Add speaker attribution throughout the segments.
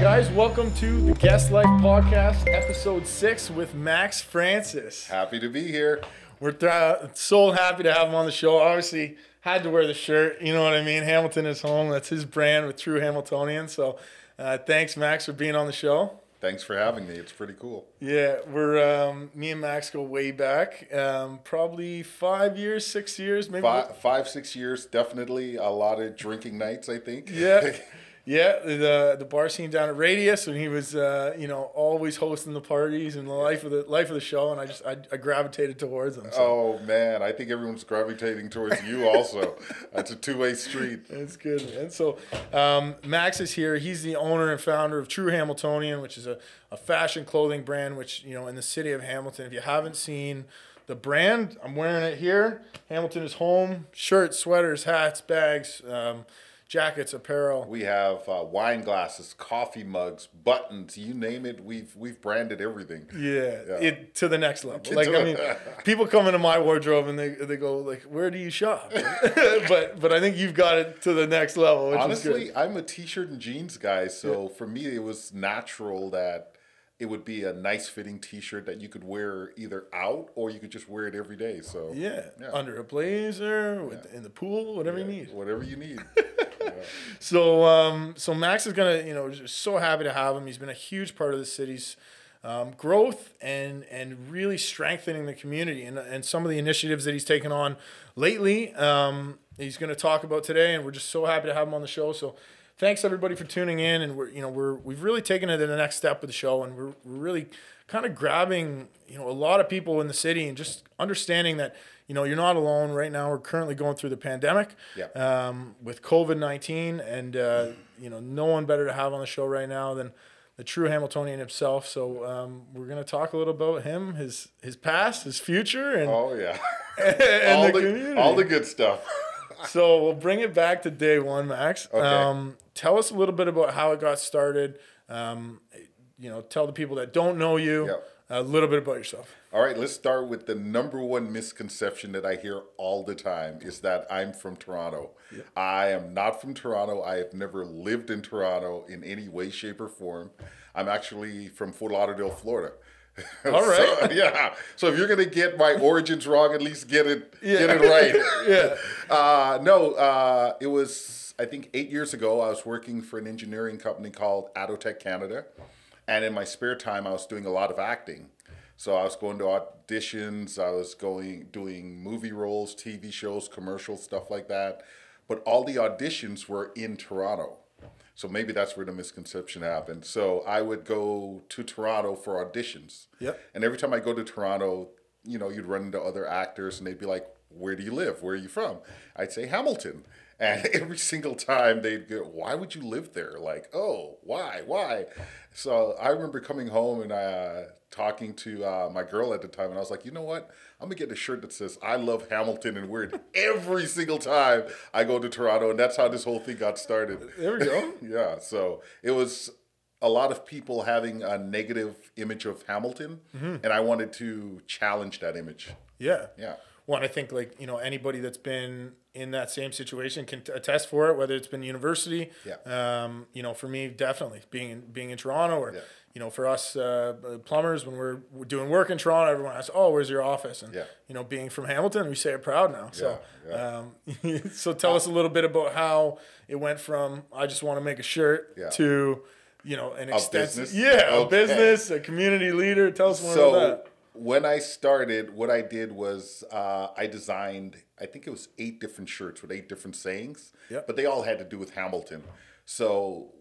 Speaker 1: guys, welcome to the Guest Life Podcast, episode 6 with Max Francis.
Speaker 2: Happy to be here.
Speaker 1: We're so happy to have him on the show. Obviously, had to wear the shirt, you know what I mean? Hamilton is home. That's his brand with True Hamiltonian. So thanks, Max, for being on the show.
Speaker 2: Thanks for having me. It's pretty cool.
Speaker 1: Yeah, we're me and Max go way back, probably 5 years, 6 years, maybe
Speaker 2: 5-6 years. Definitely a lot of drinking nights, I think.
Speaker 1: Yeah. Yeah, the bar scene down at Radius, and he was always hosting the parties and the life of the show, and I gravitated towards him. So.
Speaker 2: Oh man, I think everyone's gravitating towards you also. That's a two-way street.
Speaker 1: That's good, man. So Max is here. He's the owner and founder of True Hamiltonian, which is a fashion clothing brand, which in the city of Hamilton. If you haven't seen the brand, I'm wearing it here. Hamilton is home. Shirts, sweaters, hats, bags. Jackets, apparel.
Speaker 2: We have wine glasses, coffee mugs, buttons, you name it. We've branded everything.
Speaker 1: Yeah. To the next level. People come into my wardrobe and they go like, "Where do you shop?" but I think you've got it to the next level. Which
Speaker 2: honestly,
Speaker 1: is good.
Speaker 2: I'm a t-shirt and jeans guy, so for me it was natural that it would be a nice fitting t-shirt that you could wear either out or you could just wear it every day. So
Speaker 1: yeah. Under a blazer, in the pool, whatever you need.
Speaker 2: Whatever you need.
Speaker 1: So Max is gonna, just so happy to have him. He's been a huge part of the city's growth and really strengthening the community and some of the initiatives that he's taken on lately. He's going to talk about today, and we're just so happy to have him on the show. So thanks everybody for tuning in, and we've really taken it to the next step of the show, and we're really kind of grabbing a lot of people in the city and just understanding that you're not alone right now. We're currently going through the pandemic with COVID-19, and no one better to have on the show right now than the True Hamiltonian himself. So we're going to talk a little about him, his past, his future, and and the community.
Speaker 2: All the good stuff.
Speaker 1: So we'll bring it back to day one, Max.
Speaker 2: Okay.
Speaker 1: Tell us a little bit about how it got started. Tell the people that don't know you a little bit about yourself.
Speaker 2: All right, let's start with the number one misconception that I hear all the time is that I'm from Toronto. Yeah. I am not from Toronto. I have never lived in Toronto in any way, shape, or form. I'm actually from Fort Lauderdale, Florida.
Speaker 1: All right.
Speaker 2: So if you're gonna get my origins wrong, at least get it right. It was I think 8 years ago. I was working for an engineering company called Adotech Canada, and in my spare time, I was doing a lot of acting. So I was going to auditions. I was doing movie roles, TV shows, commercials, stuff like that. But all the auditions were in Toronto. So maybe that's where the misconception happened. So I would go to Toronto for auditions.
Speaker 1: Yep.
Speaker 2: And every time I go to Toronto, you'd run into other actors and they'd be like, "Where do you live? Where are you from?" I'd say Hamilton. And every single time they'd go, "Why would you live there?" Like, "Oh, why?" So I remember coming home and talking to my girl at the time, and I was like, "You know what? I'm gonna get a shirt that says I love Hamilton and wear it every single time I go to Toronto." And that's how this whole thing got started.
Speaker 1: There we go.
Speaker 2: Yeah. So it was a lot of people having a negative image of Hamilton, and I wanted to challenge that image.
Speaker 1: Yeah.
Speaker 2: Yeah.
Speaker 1: Well, I think anybody that's been in that same situation can attest for it, whether it's been university.
Speaker 2: Yeah.
Speaker 1: For me, definitely being in Toronto, or for us plumbers, when we're doing work in Toronto, everyone asks, "Oh, where's your office?" And being from Hamilton, we say it proud now. So, so tell us a little bit about how it went from I just want to make a shirt to an extensive business, a community leader. Tell us more about that.
Speaker 2: When I started, what I did was I designed, I think it was 8 different shirts with 8 different sayings, but they all had to do with Hamilton. So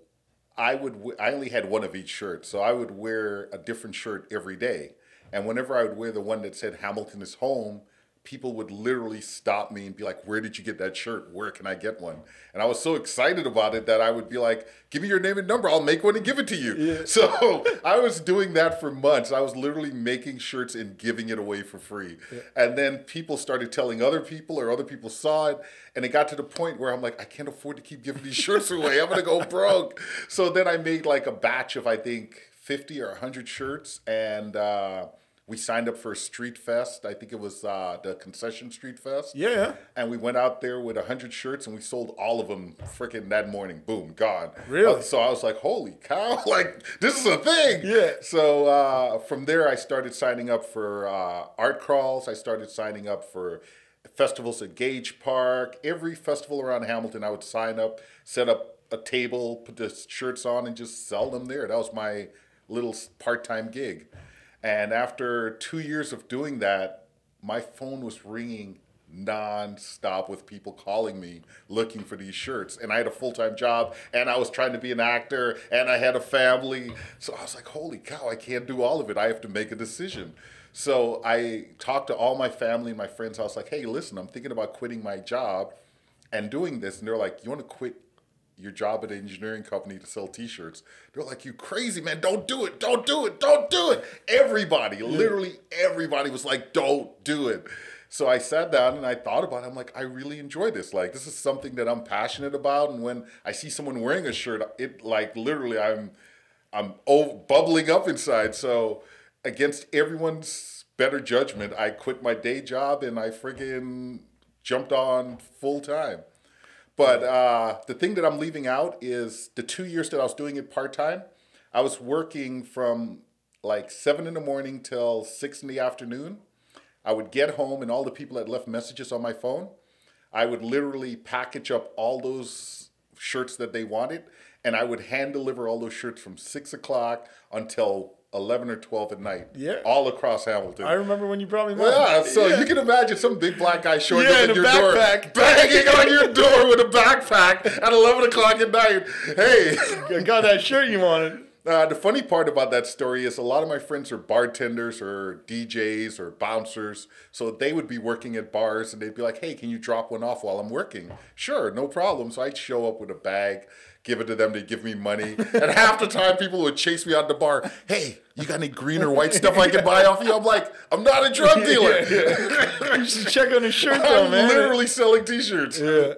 Speaker 2: I only had one of each shirt, so I would wear a different shirt every day. And whenever I would wear the one that said Hamilton is home, people would literally stop me and be like, "Where did you get that shirt? Where can I get one?" And I was so excited about it that I would be like, "Give me your name and number. I'll make one and give it to you." Yeah. So I was doing that for months. I was literally making shirts and giving it away for free. Yeah. And then people started telling other people, or other people saw it. And it got to the point where I'm like, I can't afford to keep giving these shirts away. I'm going to go broke. So then I made like a batch of, I think, 50 or 100 shirts. And we signed up for a street fest. I think it was the Concession Street Fest.
Speaker 1: Yeah.
Speaker 2: And we went out there with 100 shirts and we sold all of them freaking that morning. Boom, gone.
Speaker 1: Really?
Speaker 2: So I was like, holy cow, like this is a thing.
Speaker 1: Yeah.
Speaker 2: So from there, I started signing up for art crawls. I started signing up for festivals at Gage Park. Every festival around Hamilton, I would sign up, set up a table, put the shirts on and just sell them there. That was my little part-time gig. And after 2 years of doing that, my phone was ringing non-stop with people calling me looking for these shirts. And I had a full-time job and I was trying to be an actor and I had a family. So I was like, holy cow, I can't do all of it. I have to make a decision. So I talked to all my family and my friends. I was like, hey, listen, I'm thinking about quitting my job and doing this. And they're like, you want to quit your job at an engineering company to sell t-shirts? They're like, you crazy, man, don't do it, don't do it, don't do it. Everybody, literally everybody was like, don't do it. So I sat down and I thought about it. I'm like, I really enjoy this. Like, this is something that I'm passionate about. And when I see someone wearing a shirt, it like literally I'm bubbling up inside. So against everyone's better judgment, I quit my day job and I friggin' jumped on full time. But the thing that I'm leaving out is the 2 years that I was doing it part-time, I was working from like 7 in the morning till 6 in the afternoon. I would get home and all the people that left messages on my phone, I would literally package up all those shirts that they wanted, and I would hand deliver all those shirts from 6 o'clock until 11 or 12 at night, all across Hamilton.
Speaker 1: I remember when you brought me mine.
Speaker 2: Yeah, so you can imagine some big black guy showing up at your door,
Speaker 1: backpack.
Speaker 2: banging on your door with a backpack at 11 o'clock at night. Hey.
Speaker 1: I got that shirt you wanted.
Speaker 2: The funny part about that story is a lot of my friends are bartenders or DJs or bouncers. So they would be working at bars and they'd be like, hey, can you drop one off while I'm working? Sure, no problem. So I'd show up with a bag, give it to them, they'd give me money. And half the time people would chase me out the bar. Hey, you got any green or white stuff I can buy off you? I'm like, I'm not a drug dealer.
Speaker 1: You should check on his shirt though, man.
Speaker 2: I'm literally selling t-shirts.
Speaker 1: Yeah.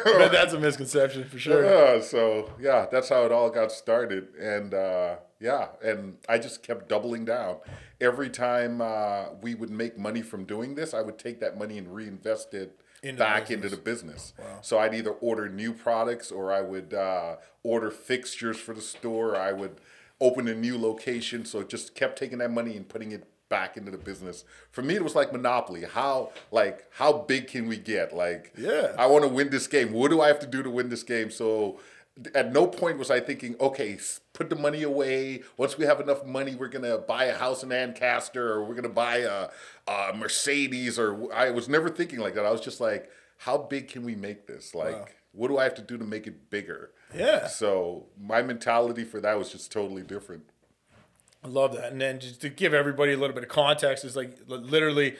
Speaker 1: But that's a misconception for sure.
Speaker 2: Yeah, that's how it all got started. And and I just kept doubling down. Every time we would make money from doing this, I would take that money and reinvest it back into the business. Wow. So I'd either order new products or I would order fixtures for the store. I would open a new location. So it just kept taking that money and putting it back into the business. For me, it was like Monopoly. How big can we get? Like, I want to win this game. What do I have to do to win this game? So at no point was I thinking, okay, put the money away. Once we have enough money, we're going to buy a house in Ancaster or we're going to buy a Mercedes. Or I was never thinking like that. I was just like, how big can we make this? Like, what do I have to do to make it bigger? Yeah. So my mentality for that was just totally different.
Speaker 1: I love that. And then just to give everybody a little bit of context, is like literally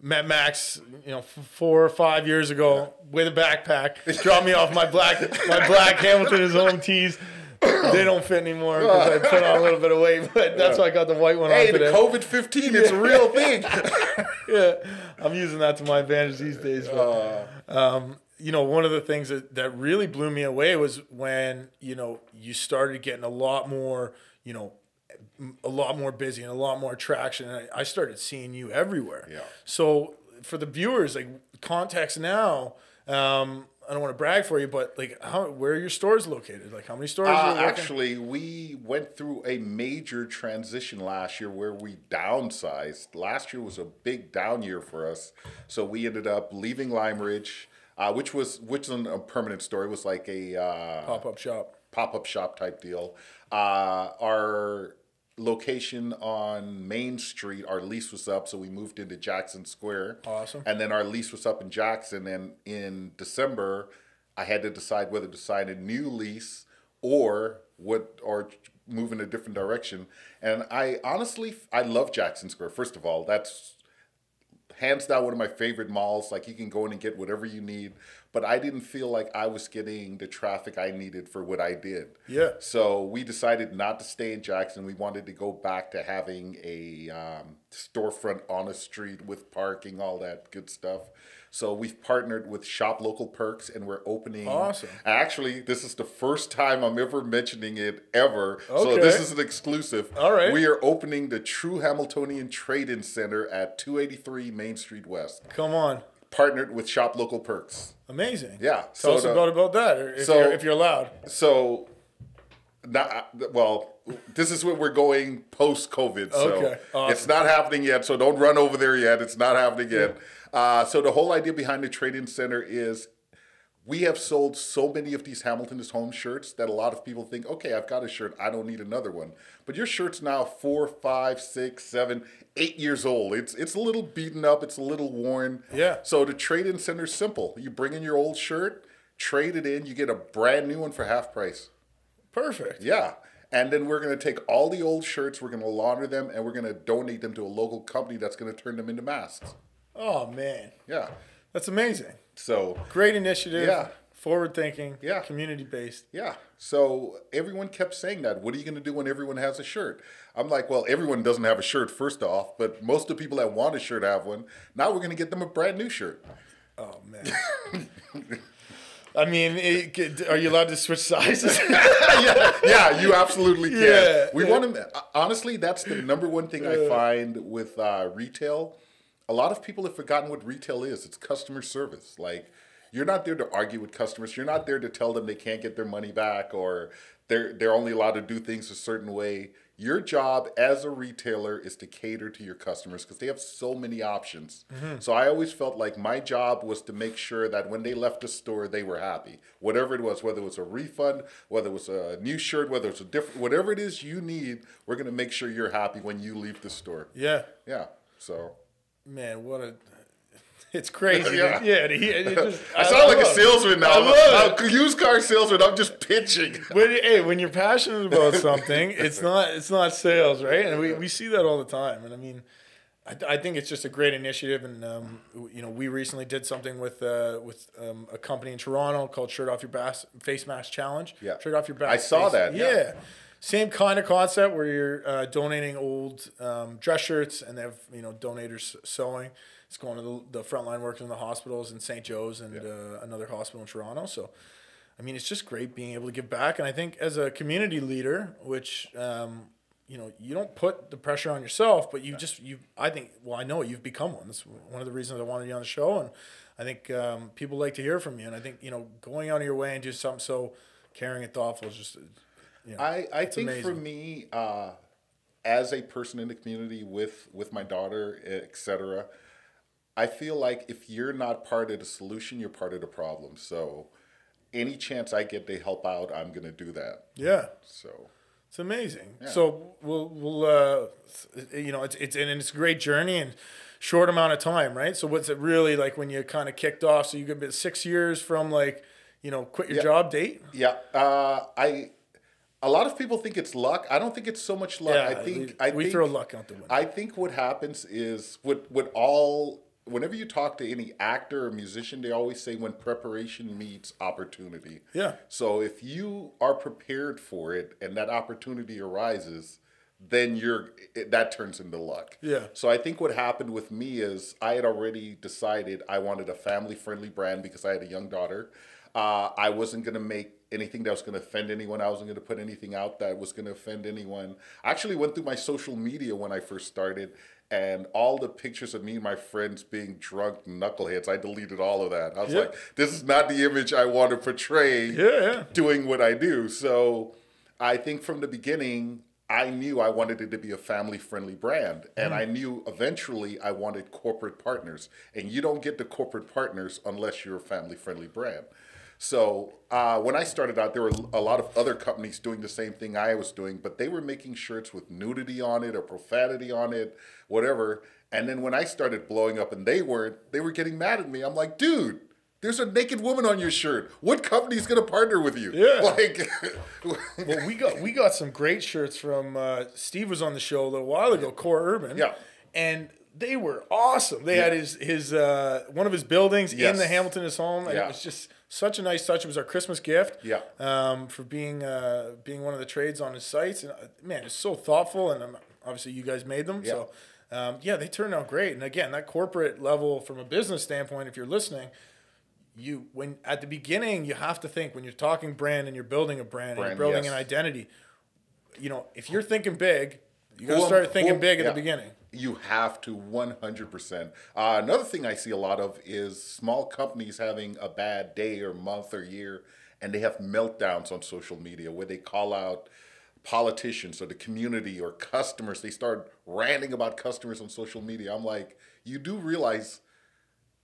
Speaker 1: met Max, 4 or 5 years ago with a backpack. Dropped me off my black Hamilton his own tees. They don't fit anymore because I put on a little bit of weight, but that's why I got the white one on today.
Speaker 2: Hey, the COVID-15, it's a real thing.
Speaker 1: I'm using that to my advantage these days. But, one of the things that really blew me away was when, you started getting a lot more busy and a lot more traction. And I started seeing you everywhere. Yeah. So for the viewers, like context now, I don't want to brag for you, but like, where are your stores located? Like, how many stores?
Speaker 2: Actually, we went through a major transition last year where we downsized. Last year was a big down year for us, so we ended up leaving Lime Ridge, which is a permanent store. It was like a pop-up shop type deal. Our location on Main Street, our lease was up, so we moved into Jackson Square.
Speaker 1: Awesome.
Speaker 2: And then our lease was up in Jackson, and in December, I had to decide whether to sign a new lease or move in a different direction. And I love Jackson Square. First of all, that's hands down one of my favorite malls. Like, you can go in and get whatever you need. But I didn't feel like I was getting the traffic I needed for what I did.
Speaker 1: Yeah.
Speaker 2: So we decided not to stay in Jackson. We wanted to go back to having a storefront on a street with parking, all that good stuff. So we've partnered with Shop Local Perks, and we're opening.
Speaker 1: Awesome.
Speaker 2: Actually, this is the first time I'm ever mentioning it ever.
Speaker 1: Okay.
Speaker 2: So this is an exclusive.
Speaker 1: All right.
Speaker 2: We are opening the True Hamiltonian Trade-In Center at 283 Main Street West.
Speaker 1: Come on.
Speaker 2: Partnered with Shop Local Perks.
Speaker 1: Amazing.
Speaker 2: Yeah.
Speaker 1: Tell us about that, if you're allowed.
Speaker 2: So, this is what we're going post-COVID. So
Speaker 1: Okay. Awesome.
Speaker 2: It's not happening yet. So don't run over there yet. It's not happening yet. So the whole idea behind the Trade-In Center is we have sold so many of these Hamilton is Home shirts that a lot of people think, okay, I've got a shirt, I don't need another one. But your shirt's now 4, 5, 6, 7, 8 years old. It's a little beaten up, it's a little worn.
Speaker 1: Yeah.
Speaker 2: So the Trade-In Center is simple. You bring in your old shirt, trade it in, you get a brand new one for half price.
Speaker 1: Perfect.
Speaker 2: Yeah. And then we're going to take all the old shirts, we're going to launder them, and we're going to donate them to a local company that's going to turn them into masks.
Speaker 1: Oh, man.
Speaker 2: Yeah.
Speaker 1: That's amazing.
Speaker 2: So
Speaker 1: great initiative.
Speaker 2: Yeah.
Speaker 1: Forward thinking.
Speaker 2: Yeah.
Speaker 1: Community based.
Speaker 2: Yeah. So everyone kept saying that. What are you going to do when everyone has a shirt? I'm like, well, everyone doesn't have a shirt, first off, but most of the people that want a shirt have one. Now we're going to get them a brand new shirt.
Speaker 1: Oh, man. I mean, are you allowed to switch sizes?
Speaker 2: yeah, you absolutely can.
Speaker 1: Yeah,
Speaker 2: we want to, honestly, that's the number one thing I find with retail. A lot of people have forgotten what retail is. It's customer service. Like, you're not there to argue with customers. You're not there to tell them they can't get their money back or they're only allowed to do things a certain way. Your job as a retailer is to cater to your customers because they have so many options. Mm-hmm. So I always felt like my job was to make sure that when they left the store, they were happy. Whatever it was, whether it was a refund, whether it was a new shirt, whether it's a different, whatever it is you need, we're going to make sure you're happy when you leave the store.
Speaker 1: Yeah.
Speaker 2: Yeah. So.
Speaker 1: Man, it's crazy.
Speaker 2: Yeah.
Speaker 1: I
Speaker 2: sound like a salesman now. I'm a used car salesman. I'm just pitching.
Speaker 1: When you're passionate about something, it's not sales, right? And we see that all the time. And I mean, I think it's just a great initiative. And we recently did something with a company in Toronto called Shirt Off Your Face Mask Challenge.
Speaker 2: Yeah,
Speaker 1: Shirt Off Your Back.
Speaker 2: I saw that.
Speaker 1: Yeah. Same kind of concept where you're donating old dress shirts, and they have donators sewing. It's going to the frontline workers in the hospitals in St. Joe's and another hospital in Toronto. So, I mean, it's just great being able to give back. And I think as a community leader, which you don't put the pressure on yourself, but I know you've become one. That's one of the reasons I wanted you on the show, and I think people like to hear from you. And I think going out of your way and do something so caring and thoughtful is just.
Speaker 2: I think
Speaker 1: amazing.
Speaker 2: For me, as a person in the community with my daughter, etc., I feel like if you're not part of the solution, you're part of the problem. So any chance I get to help out, I'm going to do that.
Speaker 1: Yeah.
Speaker 2: So
Speaker 1: it's amazing.
Speaker 2: Yeah.
Speaker 1: So we'll it's a great journey and short amount of time, right? So what's it really like when you kind of kicked off? So you got about 6 years from quit your job date?
Speaker 2: Yeah. A lot of people think it's luck. I don't think it's so much luck.
Speaker 1: Yeah,
Speaker 2: I think
Speaker 1: we throw luck out the window.
Speaker 2: I think what happens is whenever you talk to any actor or musician, they always say when preparation meets opportunity.
Speaker 1: Yeah.
Speaker 2: So if you are prepared for it and that opportunity arises, then that turns into luck.
Speaker 1: Yeah.
Speaker 2: So I think what happened with me is I had already decided I wanted a family-friendly brand because I had a young daughter. I wasn't going to make anything that was going to offend anyone. I wasn't going to put anything out that was going to offend anyone. I actually went through my social media when I first started, and all the pictures of me and my friends being drunk knuckleheads, I deleted all of that. I was like, this is not the image I want to portray doing what I do. So I think from the beginning, I knew I wanted it to be a family-friendly brand, and I knew eventually I wanted corporate partners. And you don't get the corporate partners unless you're a family-friendly brand. So when I started out, there were a lot of other companies doing the same thing I was doing, but they were making shirts with nudity on it or profanity on it, whatever. And then when I started blowing up and they were getting mad at me. I'm like, dude, there's a naked woman on your shirt. What company's going to partner with you?
Speaker 1: Yeah.
Speaker 2: Well,
Speaker 1: we got some great shirts from Steve was on the show a little while ago, Core Urban.
Speaker 2: Yeah.
Speaker 1: And they were awesome. They had his one of his buildings in the Hamilton is home, and it was just such a nice touch. It was our Christmas gift.
Speaker 2: Yeah.
Speaker 1: For being one of the trades on his sites, and man, it's so thoughtful, and obviously you guys made them.
Speaker 2: Yeah.
Speaker 1: So Yeah, they turned out great. And again, that corporate level, from a business standpoint, if you're listening, when at the beginning, you have to think, when you're talking brand and you're building a brand and you're building an identity, if you're thinking big, you got to start thinking big at the beginning.
Speaker 2: You have to 100%. Another thing I see a lot of is small companies having a bad day or month or year, and they have meltdowns on social media where they call out politicians or the community or customers. They start ranting about customers on social media. I'm like, you do realize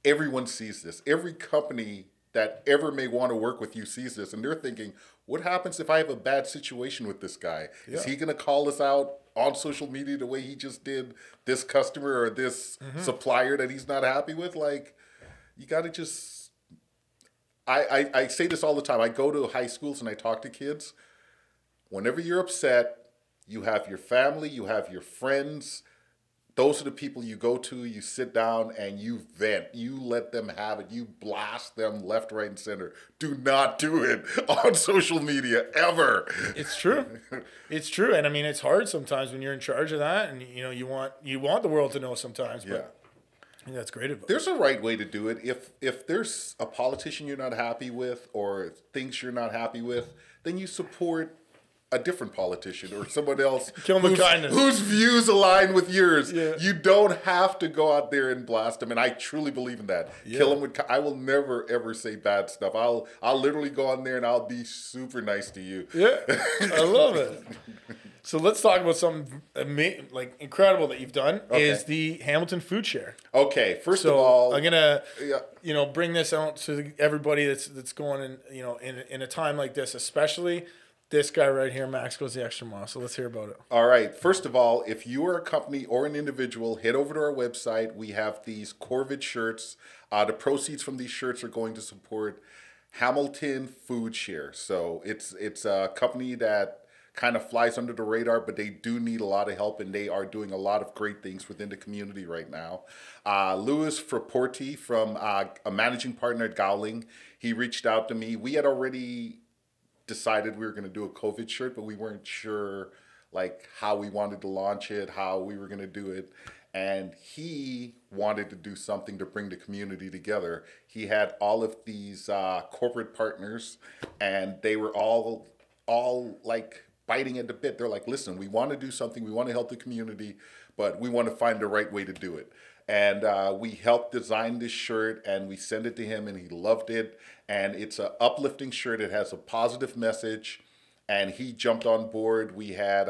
Speaker 2: everyone sees this. Every company that ever may want to work with you sees this, and they're thinking, what happens if I have a bad situation with this guy? Yeah. Is he going to call us out on social media the way he just did this customer or this supplier that he's not happy with? Like, you got to just... I say this all the time. I go to high schools and I talk to kids. Whenever you're upset, you have your family, you have your friends. Those are the people you go to, you sit down and you vent. You let them have it. You blast them left, right, and center. Do not do it on social media, ever.
Speaker 1: It's true. It's true. And I mean, it's hard sometimes when you're in charge of that, and you want the world to know sometimes. But I think that's great advice.
Speaker 2: There's a right way to do it. If there's a politician you're not happy with or things you're not happy with, then you support a different politician or someone else whose views align with yours. Yeah. You don't have to go out there and blast them, and I truly believe in that. Yeah. Kill them with. I will never ever say bad stuff. I'll literally go on there and I'll be super nice to you.
Speaker 1: Yeah, I love it. So let's talk about something incredible that you've done. Okay. Is the Hamilton Food Share.
Speaker 2: Okay, first of all,
Speaker 1: I'm gonna bring this out to everybody that's going in a time like this, especially. This guy right here, Max, goes the extra mile. So let's hear about it.
Speaker 2: All right. First of all, if you are a company or an individual, head over to our website. We have these Corvid shirts. The proceeds from these shirts are going to support Hamilton Food Share. So it's a company that kind of flies under the radar, but they do need a lot of help, and they are doing a lot of great things within the community right now. Louis Fraporti, from a managing partner at Gowling, he reached out to me. We had already decided we were going to do a COVID shirt, but we weren't sure how we wanted to launch it, how we were going to do it. And he wanted to do something to bring the community together. He had all of these corporate partners, and they were all biting at the bit. They're like, listen, we want to do something. We want to help the community, but we want to find the right way to do it. And we helped design this shirt, and we sent it to him, and he loved it. And it's an uplifting shirt. It has a positive message, and he jumped on board. We had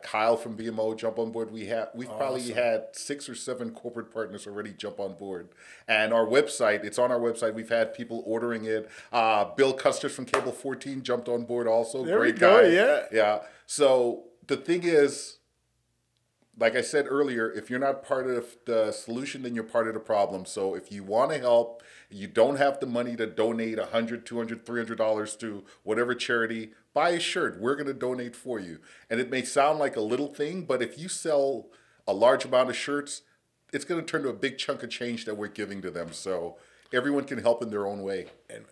Speaker 2: Kyle from BMO jump on board. We've probably had 6 or 7 corporate partners already jump on board. And our website, it's on our website. We've had people ordering it. Bill Custers from Cable 14 jumped on board also. Great guy. Yeah. So the thing is, like I said earlier, if you're not part of the solution, then you're part of the problem. So if you want to help, you don't have the money to donate $100, $200, $300 to whatever charity, buy a shirt. We're going to donate for you. And it may sound like a little thing, but if you sell a large amount of shirts, it's going to turn to a big chunk of change that we're giving to them. So everyone can help in their own way.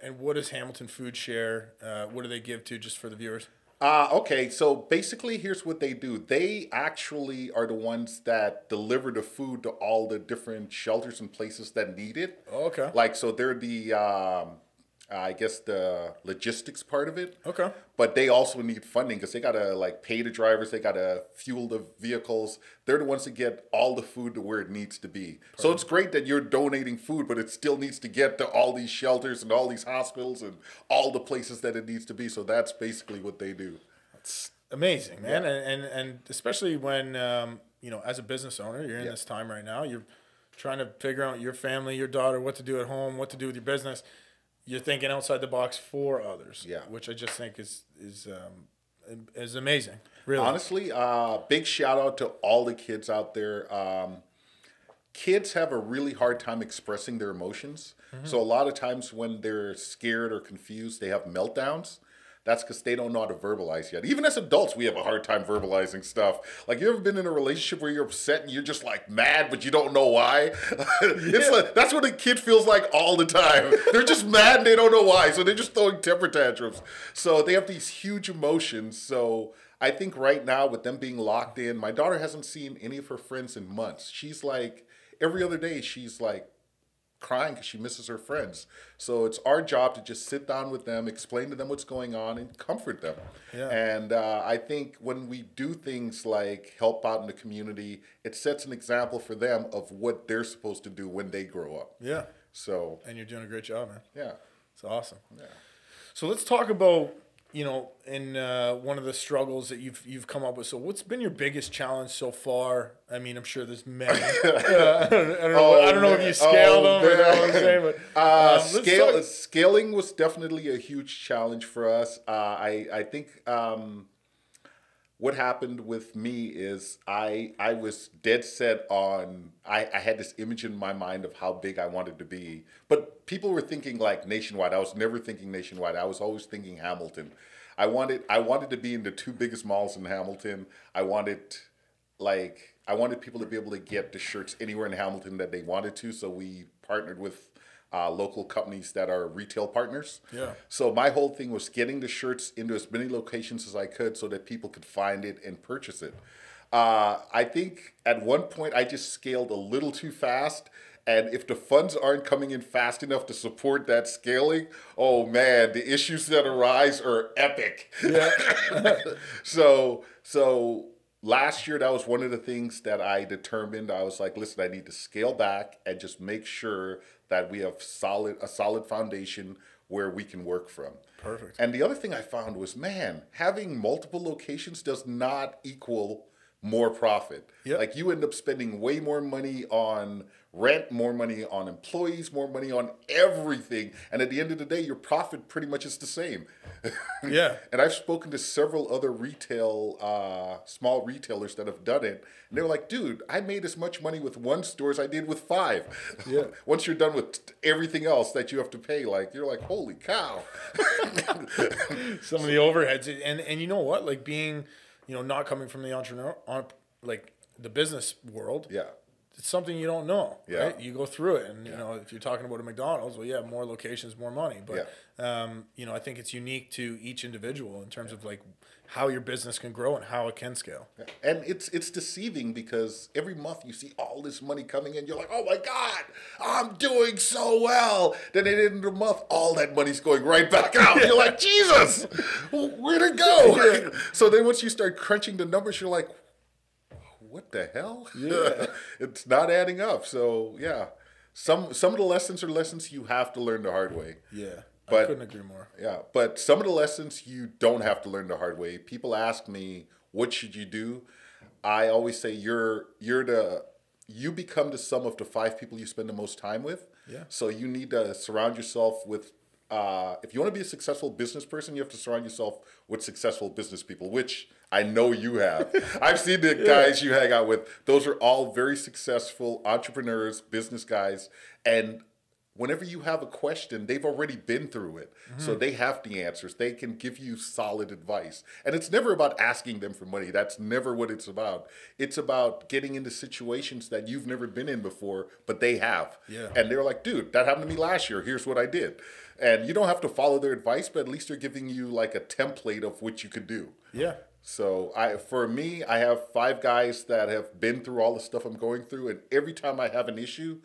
Speaker 1: And what is Hamilton Food Share? What do they give to, just for the viewers?
Speaker 2: Okay, so basically here's what they do. They actually are the ones that deliver the food to all the different shelters and places that need it.
Speaker 1: Okay.
Speaker 2: So they're the, I guess, the logistics part of it.
Speaker 1: Okay.
Speaker 2: But they also need funding because they got to pay the drivers. They got to fuel the vehicles. They're the ones that get all the food to where it needs to be. Perfect. So it's great that you're donating food, but it still needs to get to all these shelters and all these hospitals and all the places that it needs to be. So that's basically what they do.
Speaker 1: That's amazing, man. Yeah. And especially when, as a business owner, you're in this time right now, you're trying to figure out your family, your daughter, what to do at home, what to do with your business. You're thinking outside the box for others, which I just think is amazing. Really,
Speaker 2: honestly, big shout out to all the kids out there. Kids have a really hard time expressing their emotions. Mm-hmm. So a lot of times when they're scared or confused, they have meltdowns. That's because they don't know how to verbalize yet. Even as adults, we have a hard time verbalizing stuff. You ever been in a relationship where you're upset and you're just mad, but you don't know why? That's what a kid feels like all the time. They're just mad and they don't know why. So they're just throwing temper tantrums. So they have these huge emotions. So I think right now with them being locked in, my daughter hasn't seen any of her friends in months. She's like, every other day, she's like crying because she misses her friends. So it's our job to just sit down with them, explain to them what's going on, and comfort them.
Speaker 1: Yeah.
Speaker 2: And I think when we do things like help out in the community, it sets an example for them of what they're supposed to do when they grow up.
Speaker 1: Yeah.
Speaker 2: So.
Speaker 1: And you're doing a great job, man.
Speaker 2: Yeah.
Speaker 1: It's awesome.
Speaker 2: Yeah.
Speaker 1: So let's talk about, you know, in one of the struggles that you've come up with. So what's been your biggest challenge so far? I mean, I'm sure there's many. I don't know if you scale them or what I'm saying, but
Speaker 2: scaling was definitely a huge challenge for us. I think what happened with me is I was dead set on, I had this image in my mind of how big I wanted to be. But people were thinking like nationwide. I was never thinking nationwide. I was always thinking Hamilton. I wanted to be in the 2 biggest malls in Hamilton. I wanted people to be able to get the shirts anywhere in Hamilton that they wanted to. So we partnered with local companies that are retail partners.
Speaker 1: Yeah.
Speaker 2: So my whole thing was getting the shirts into as many locations as I could so that people could find it and purchase it. I think at one point I just scaled a little too fast. And if the funds aren't coming in fast enough to support that scaling, oh man, the issues that arise are epic.
Speaker 1: Yeah.
Speaker 2: So last year, that was one of the things that I determined. I was like, listen, I need to scale back and just make sure that we have a solid foundation where we can work from.
Speaker 1: Perfect.
Speaker 2: And the other thing I found was, man, having multiple locations does not equal more profit.
Speaker 1: Yep.
Speaker 2: Like you end up spending way more money on rent, more money on employees, more money on everything. And at the end of the day, your profit pretty much is the same.
Speaker 1: Yeah.
Speaker 2: And I've spoken to several other small retailers that have done it. And they were like, dude, I made as much money with 1 store as I did with 5.
Speaker 1: Yeah.
Speaker 2: Once you're done with everything else that you have to pay, like, you're like, holy cow.
Speaker 1: Some of the overheads. And you know what? Like being, you know, not coming from the like the business world.
Speaker 2: Yeah.
Speaker 1: It's something you don't know,
Speaker 2: Yeah.
Speaker 1: right? You go through it, and you know, if you're talking about a McDonald's, well, yeah, more locations, more money. But you know, I think it's unique to each individual in terms of like how your business can grow and how it can scale.
Speaker 2: Yeah. And it's deceiving because every month you see all this money coming in. You're like, oh my God, I'm doing so well. Then at the end of the month, all that money's going right back out. You're like, Jesus, where'd it go? So then once you start crunching the numbers, you're like, what the hell?
Speaker 1: Yeah.
Speaker 2: It's not adding up. So yeah, some of the lessons are lessons you have to learn the hard way.
Speaker 1: Yeah,
Speaker 2: But,
Speaker 1: I couldn't agree more.
Speaker 2: Yeah, but some of the lessons you don't have to learn the hard way. People ask me, what should you do? I always say you become the sum of the 5 people you spend the most time with.
Speaker 1: Yeah.
Speaker 2: So you need to surround yourself with, if you want to be a successful business person, you have to surround yourself with successful business people, which I know you have. I've seen the guys you hang out with. Those are all very successful entrepreneurs, business guys. And whenever you have a question, they've already been through it. Mm-hmm. So they have the answers. They can give you solid advice. And it's never about asking them for money. That's never what it's about. It's about getting into situations that you've never been in before, but they have.
Speaker 1: Yeah.
Speaker 2: And they're like, dude, that happened to me last year. Here's what I did. And you don't have to follow their advice, but at least they're giving you like a template of what you could do.
Speaker 1: Yeah.
Speaker 2: So for me, I have 5 guys that have been through all the stuff I'm going through. And every time I have an issue,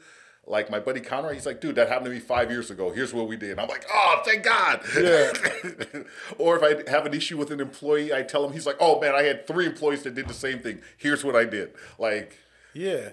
Speaker 2: like my buddy Conrad, he's like, dude, that happened to me 5 years ago. Here's what we did. I'm like, oh, thank God. Yeah. Or if I have an issue with an employee, I tell him, he's like, oh man, I had 3 employees that did the same thing. Here's what I did. Like,
Speaker 1: yeah.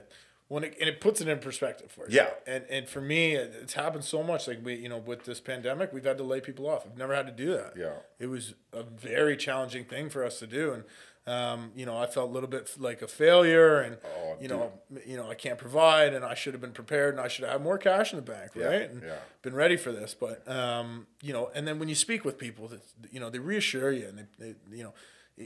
Speaker 1: And it puts it in perspective for you.
Speaker 2: Yeah.
Speaker 1: And for me, it's happened so much. Like with this pandemic, we've had to lay people off. I've never had to do that.
Speaker 2: Yeah.
Speaker 1: It was a very challenging thing for us to do. And, I felt a little bit like a failure and, I can't provide and I should have been prepared and I should have had more cash in the bank. Right. And been ready for this. But, and then when you speak with people, they reassure you and they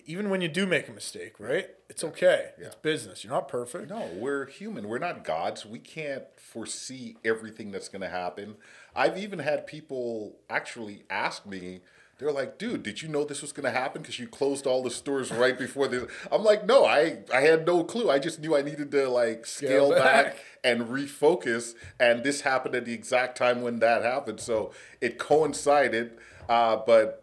Speaker 1: even when you do make a mistake, right? It's okay. Yeah. It's business. You're not perfect.
Speaker 2: No, we're human. We're not gods. We can't foresee everything that's going to happen. I've even had people actually ask me, they're like, dude, did you know this was going to happen because you closed all the stores right before this? I'm like, no, I had no clue. I just knew I needed to like scale back and refocus. And this happened at the exact time when that happened. So it coincided. But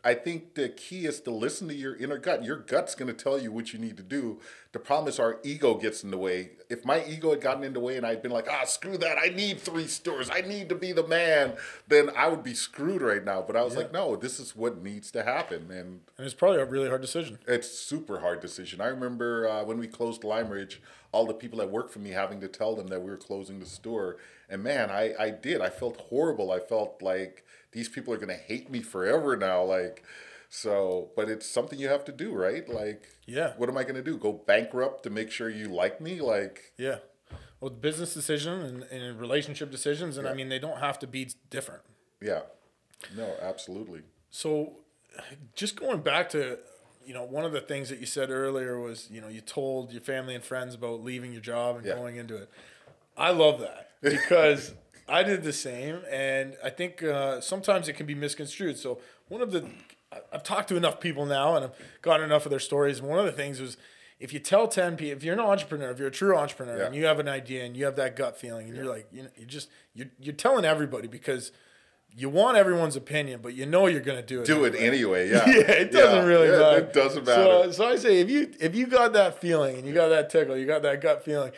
Speaker 2: I think the key is to listen to your inner gut. Your gut's going to tell you what you need to do. The problem is our ego gets in the way. If my ego had gotten in the way and I'd been like, screw that, I need 3 stores, I need to be the man, then I would be screwed right now. But I was like, no, this is what needs to happen. And
Speaker 1: it's probably a really hard decision.
Speaker 2: It's super hard decision. I remember when we closed Lime Ridge, all the people that worked for me having to tell them that we were closing the store. And man, I did. I felt horrible. I felt like these people are going to hate me forever now. Like, so, but it's something you have to do, right? Like, what am I going to do? Go bankrupt to make sure you like me? Like,
Speaker 1: well, business decision and relationship decisions. And I mean, they don't have to be different.
Speaker 2: Yeah. No, absolutely.
Speaker 1: So just going back to, one of the things that you said earlier was, you told your family and friends about leaving your job and going into it. I love that because I did the same. And I think sometimes it can be misconstrued. So I've talked to enough people now and I've gotten enough of their stories. And one of the things was, if you tell 10 people, if you're an entrepreneur, if you're a true entrepreneur and you have an idea and you have that gut feeling and you're like, you're telling everybody because you want everyone's opinion, but you're going to do it.
Speaker 2: Do it anyway, yeah.
Speaker 1: It doesn't really matter.
Speaker 2: It doesn't matter.
Speaker 1: So I say, if you got that feeling and you got that tickle, you got that gut feeling,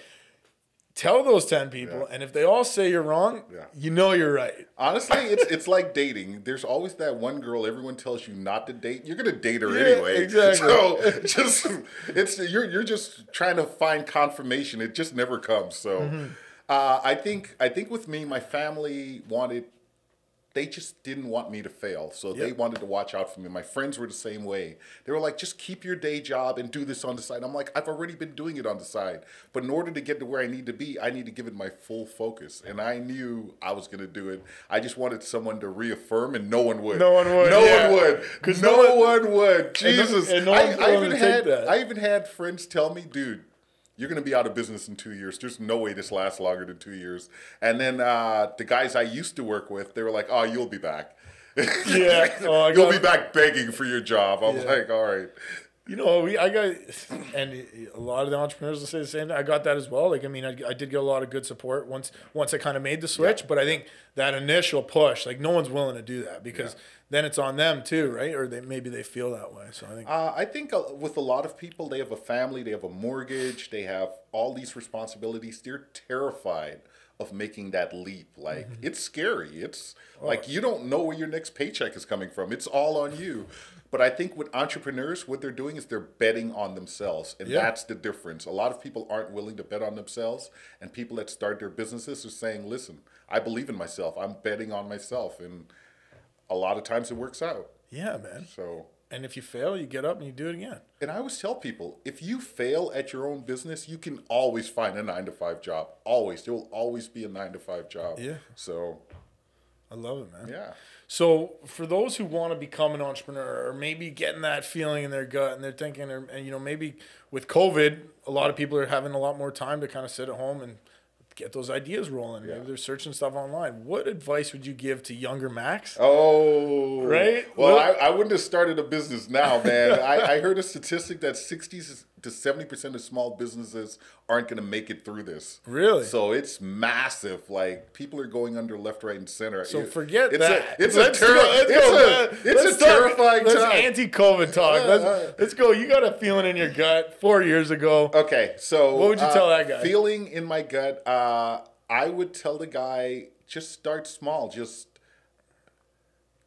Speaker 1: tell those 10 people, and if they all say you're wrong, you're right.
Speaker 2: Honestly, it's like dating. There's always that one girl everyone tells you not to date. You're gonna date her anyway.
Speaker 1: Exactly.
Speaker 2: So you're just trying to find confirmation. It just never comes. So I think with me, my family they just didn't want me to fail. So they wanted to watch out for me. My friends were the same way. They were like, just keep your day job and do this on the side. I'm like, I've already been doing it on the side. But in order to get to where I need to be, I need to give it my full focus. And I knew I was going to do it. I just wanted someone to reaffirm, and no one would.
Speaker 1: No one would.
Speaker 2: No one would. Because no one would. Jesus.
Speaker 1: And
Speaker 2: I even had friends tell me, dude, you're going to be out of business in 2 years. There's no way this lasts longer than 2 years. And then the guys I used to work with, they were like, oh, you'll be back. You'll be back begging for your job. I was like, all right.
Speaker 1: I got, and a lot of the entrepreneurs will say the same thing. I got that as well. Like, I mean, I did get a lot of good support once I kind of made the switch. But I think that initial push, like, no one's willing to do that because then it's on them too, right? Or maybe they feel that way. So
Speaker 2: I think with a lot of people, they have a family, they have a mortgage, they have all these responsibilities. They're terrified of making that leap. Like, it's scary. It's like you don't know where your next paycheck is coming from. It's all on you. But I think with entrepreneurs, what they're doing is they're betting on themselves. And that's the difference. A lot of people aren't willing to bet on themselves. And people that start their businesses are saying, listen, I believe in myself. I'm betting on myself. And a lot of times it works out.
Speaker 1: Yeah, man.
Speaker 2: So,
Speaker 1: and if you fail, you get up and you do it again.
Speaker 2: And I always tell people, if you fail at your own business, you can always find a 9-to-5 job. Always. There will always be a 9-to-5 job. Yeah. So
Speaker 1: I love it, man.
Speaker 2: Yeah.
Speaker 1: So for those who want to become an entrepreneur or maybe getting that feeling in their gut and they're thinking, and maybe with COVID, a lot of people are having a lot more time to kind of sit at home and get those ideas rolling. Maybe they're searching stuff online. What advice would you give to younger Max?
Speaker 2: Oh,
Speaker 1: right.
Speaker 2: Well, I wouldn't have started a business now, man. I heard a statistic that 60 to 70% of small businesses aren't going to make it through this.
Speaker 1: Really?
Speaker 2: So it's massive. Like, people are going under left, right, and center.
Speaker 1: So forget that.
Speaker 2: It's a terrifying time.
Speaker 1: Let's anti-COVID talk. Let's go. You got a feeling in your gut 4 years ago.
Speaker 2: Okay, so
Speaker 1: what would you tell that guy?
Speaker 2: Feeling in my gut, I would tell the guy, just start small. Just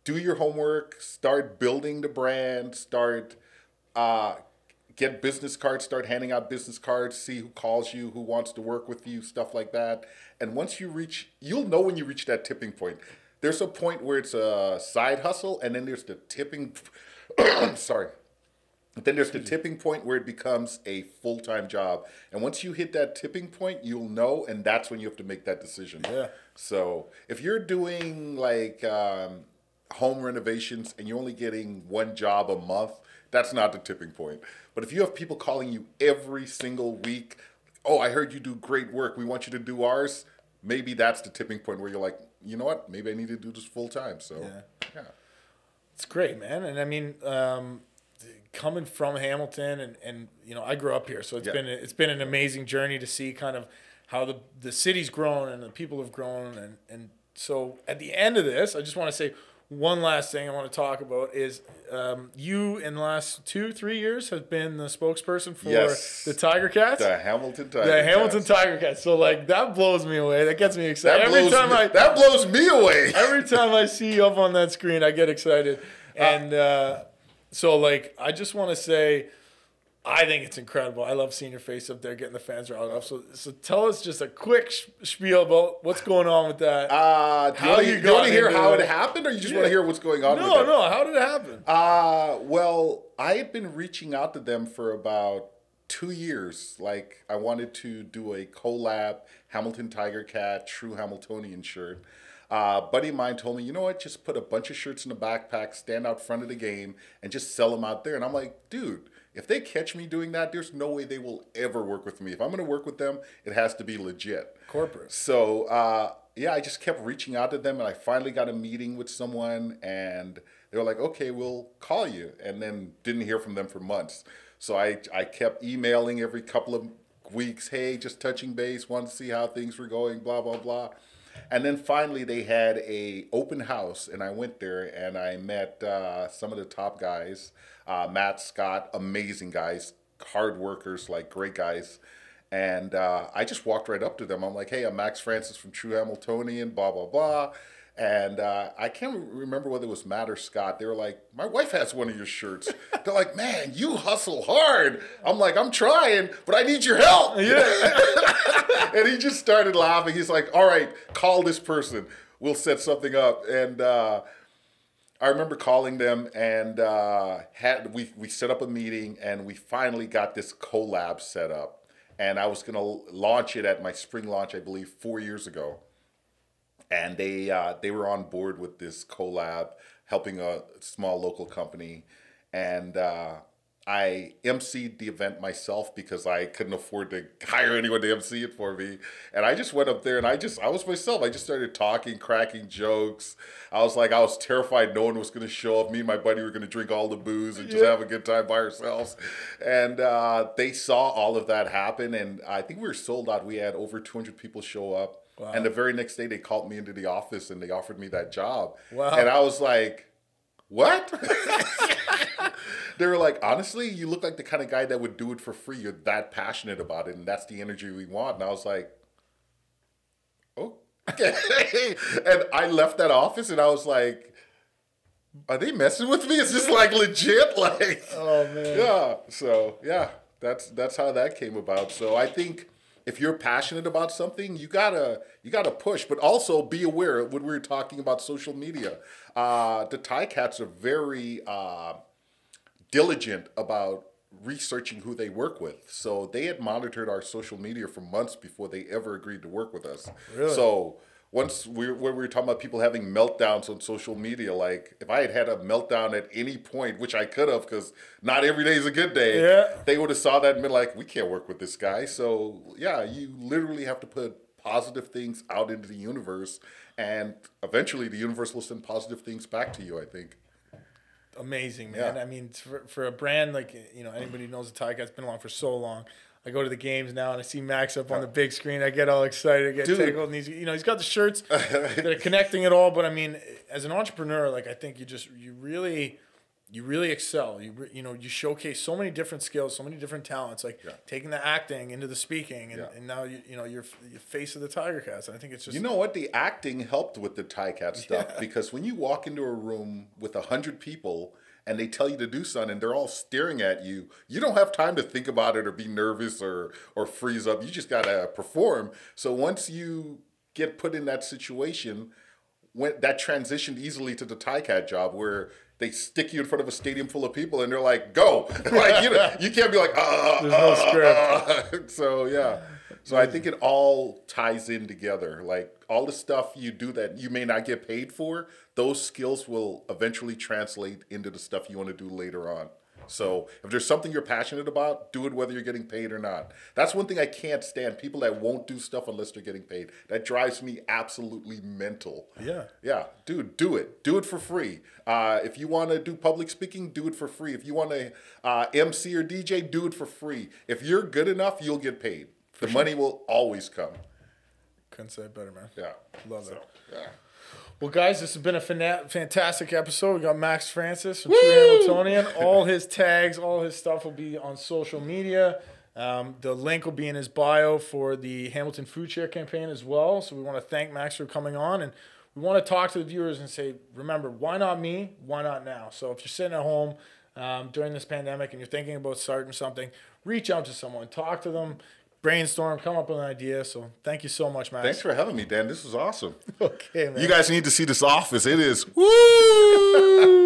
Speaker 2: do your homework. Start building the brand. Start get business cards, start handing out business cards, see who calls you, who wants to work with you, stuff like that. And once you'll know when you reach that tipping point. There's a point where it's a side hustle, and then there's the tipping, Then there's the tipping point where it becomes a full-time job. And once you hit that tipping point, you'll know, and that's when you have to make that decision.
Speaker 1: Yeah.
Speaker 2: So if you're doing like home renovations and you're only getting one job a month, that's not the tipping point. But if you have people calling you every single week, oh, I heard you do great work, we want you to do ours, maybe that's the tipping point where you're like, you know what, maybe I need to do this full time. So, yeah.
Speaker 1: It's great, man. And I mean, coming from Hamilton and I grew up here, so it's been an amazing journey to see kind of how the city's grown and the people have grown. And so at the end of this, I just want to say, one last thing I want to talk about is you in the last 2-3 years have been the spokesperson for the Tiger Cats.
Speaker 2: The Hamilton Tiger
Speaker 1: The
Speaker 2: Cats.
Speaker 1: Hamilton Tiger Cats. So like that blows me away. That gets me excited.
Speaker 2: That blows me away.
Speaker 1: Every time I see you up on that screen, I get excited. And so like I just want to say, I think it's incredible. I love seeing your face up there, getting the fans riled up. So tell us just a quick spiel about what's going on with that.
Speaker 2: Do you want to hear how it happened, or you just want to hear what's going on with it?
Speaker 1: No. How did it happen?
Speaker 2: Well, I had been reaching out to them for about 2 years. Like, I wanted to do a collab Hamilton Tiger Cat, True Hamiltonian shirt. Buddy of mine told me, you know what, just put a bunch of shirts in a backpack, stand out front of the game, and just sell them out there. And I'm like, dude, if they catch me doing that, there's no way they will ever work with me. If I'm going to work with them, it has to be legit.
Speaker 1: Corporate.
Speaker 2: So, I just kept reaching out to them, and I finally got a meeting with someone, and they were like, okay, we'll call you. And then didn't hear from them for months. So I kept emailing every couple of weeks, hey, just touching base, wanted to see how things were going, blah, blah, blah. And then finally they had a open house, and I went there and I met some of the top guys, Matt, Scott, amazing guys, hard workers, like great guys. And I just walked right up to them. I'm like, hey, I'm Max Francis from True Hamiltonian, blah, blah, blah. And I can't remember whether it was Matt or Scott. They were like, my wife has one of your shirts. They're like, man, you hustle hard. I'm like, I'm trying, but I need your help. Yeah. And he just started laughing. He's like, all right, call this person. We'll set something up. And I remember calling them, and we set up a meeting, and we finally got this collab set up. And I was going to launch it at my spring launch, I believe, 4 years ago. And they were on board with this collab, helping a small local company. And I emceed the event myself because I couldn't afford to hire anyone to MC it for me. And I just went up there and I was myself. I just started talking, cracking jokes. I was terrified no one was going to show up. Me and my buddy were going to drink all the booze and just have a good time by ourselves. And they saw all of that happen. And I think we were sold out. We had over 200 people show up. Wow. And the very next day, they called me into the office and they offered me that job. Wow. And I was like, what? They were like, honestly, you look like the kind of guy that would do it for free. You're that passionate about it, and that's the energy we want. And I was like, okay. And I left that office, and I was like, are they messing with me? Is this like legit? Like, oh man. Yeah. So yeah, that's how that came about. So I think if you're passionate about something, you gotta push, but also be aware when we were talking about social media. The Tie Cats are very diligent about researching who they work with. So they had monitored our social media for months before they ever agreed to work with us. Really? So when we were talking about people having meltdowns on social media, like if I had a meltdown at any point, which I could have because not every day is a good day, they would have saw that and been like, we can't work with this guy. So yeah, you literally have to put positive things out into the universe, and eventually the universe will send positive things back to you, I think.
Speaker 1: Amazing, man. Yeah. I mean, for a brand like, anybody who knows the Tie Cat's been along for so long. I go to the games now and I see Max up on the big screen. I get all excited, I get tickled, and he's got the shirts that are connecting it all. But I mean, as an entrepreneur, like I think you really excel. You showcase so many different skills, so many different talents. Like taking the acting into the speaking, and now you're face of the Tiger Cats. And I think it's just
Speaker 2: the acting helped with the Tie Cat stuff because when you walk into a room with 100 people and they tell you to do something and they're all staring at you, you don't have time to think about it or be nervous or freeze up. You just got to perform. So once you get put in that situation, when that transitioned easily to the Tie Cat job where they stick you in front of a stadium full of people and they're like, go. Like, you can't be like, there's no script. So, yeah. So I think it all ties in together. Like all the stuff you do that you may not get paid for, those skills will eventually translate into the stuff you want to do later on. So if there's something you're passionate about, do it whether you're getting paid or not. That's one thing I can't stand. People that won't do stuff unless they're getting paid. That drives me absolutely mental. Yeah. Yeah. Dude, do it. Do it for free. If you want to do public speaking, do it for free. If you want to MC or DJ, do it for free. If you're good enough, you'll get paid. The money will always come.
Speaker 1: Couldn't say it better, man.
Speaker 2: Yeah.
Speaker 1: Love it.
Speaker 2: Yeah.
Speaker 1: Well, guys, this has been a fantastic episode. We got Max Francis from True Hamiltonian. All his tags, all his stuff will be on social media. The link will be in his bio for the Hamilton Food Share campaign as well. So we want to thank Max for coming on, and we want to talk to the viewers and say, remember, why not me? Why not now? So if you're sitting at home during this pandemic and you're thinking about starting something, reach out to someone, talk to them, brainstorm, come up with an idea. So thank you so much, Max.
Speaker 2: Thanks for having me, Dan. This was awesome.
Speaker 1: Okay, man.
Speaker 2: You guys need to see this office. It is woo!